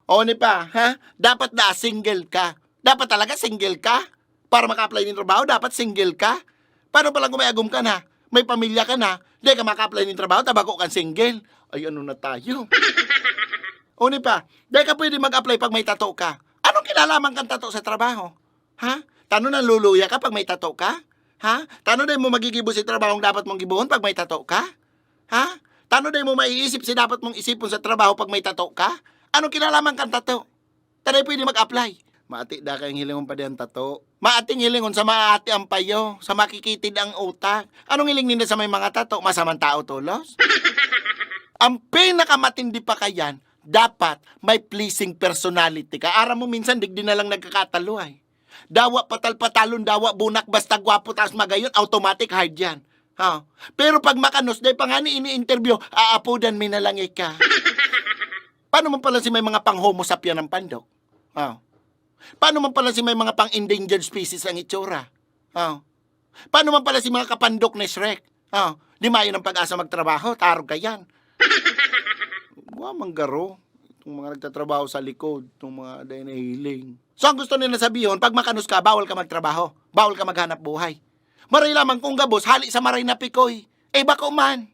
O ni pa, ha? Dapat na single ka. Dapat talaga single ka. Para maka-apply ng trabaho, dapat single ka. Paano palang kumayagom ka na? May pamilya ka na, di ka maka-apply ng trabaho, tabako kang single. Ay, ano na tayo? O ni pa, di ka pwede mag-apply pag may tato ka. Anong kinalaman kang tato sa trabaho? Ha? Tano na luluya ka pag may tato ka? Ha? Tano na mo magigibo si trabahong dapat mong gibuhon pag may tato ka? Ha? Tano na mo maiisip si dapat mong isipon sa trabaho pag may tato ka? Anong kinalaman kang tato? Tanay pwede mag-apply. Maati da kayong hilingon pa diyan tato. Maating hilingon sa maati ang payo, sa makikitid ang utak. Anong hiling nila sa may mga tato? Masamang tao tulos? Ang pinakamatindi pa kayan, dapat may pleasing personality ka. Ara mo minsan, digdi na lang nagkakatalo ay. Dawa patal-patalon, dawa bunak, basta gwapo, taas magayon, automatic hard yan. Ha? Pero pag makanos, day pa nga ni ini-interview, aapudan mi na lang ika. Paano man pala si may mga pang-homo sapien ng pandok? Ha? Paano man pala si may mga pang-endangered species ang itsura? Ha? Paano man pala si mga kapandok na Shrek? Ha? Di mayo ng pag-asa magtrabaho, tarog ka yan. Wa manggaro. Itong mga nagtatrabaho sa likod, itong mga day na hiling. So ang gusto nila sabihin, pag makanos ka, bawal ka magtrabaho. Bawal ka maghanap buhay. Maray lamang kung gabos, hali sa maray na pikoy. Eh bako man.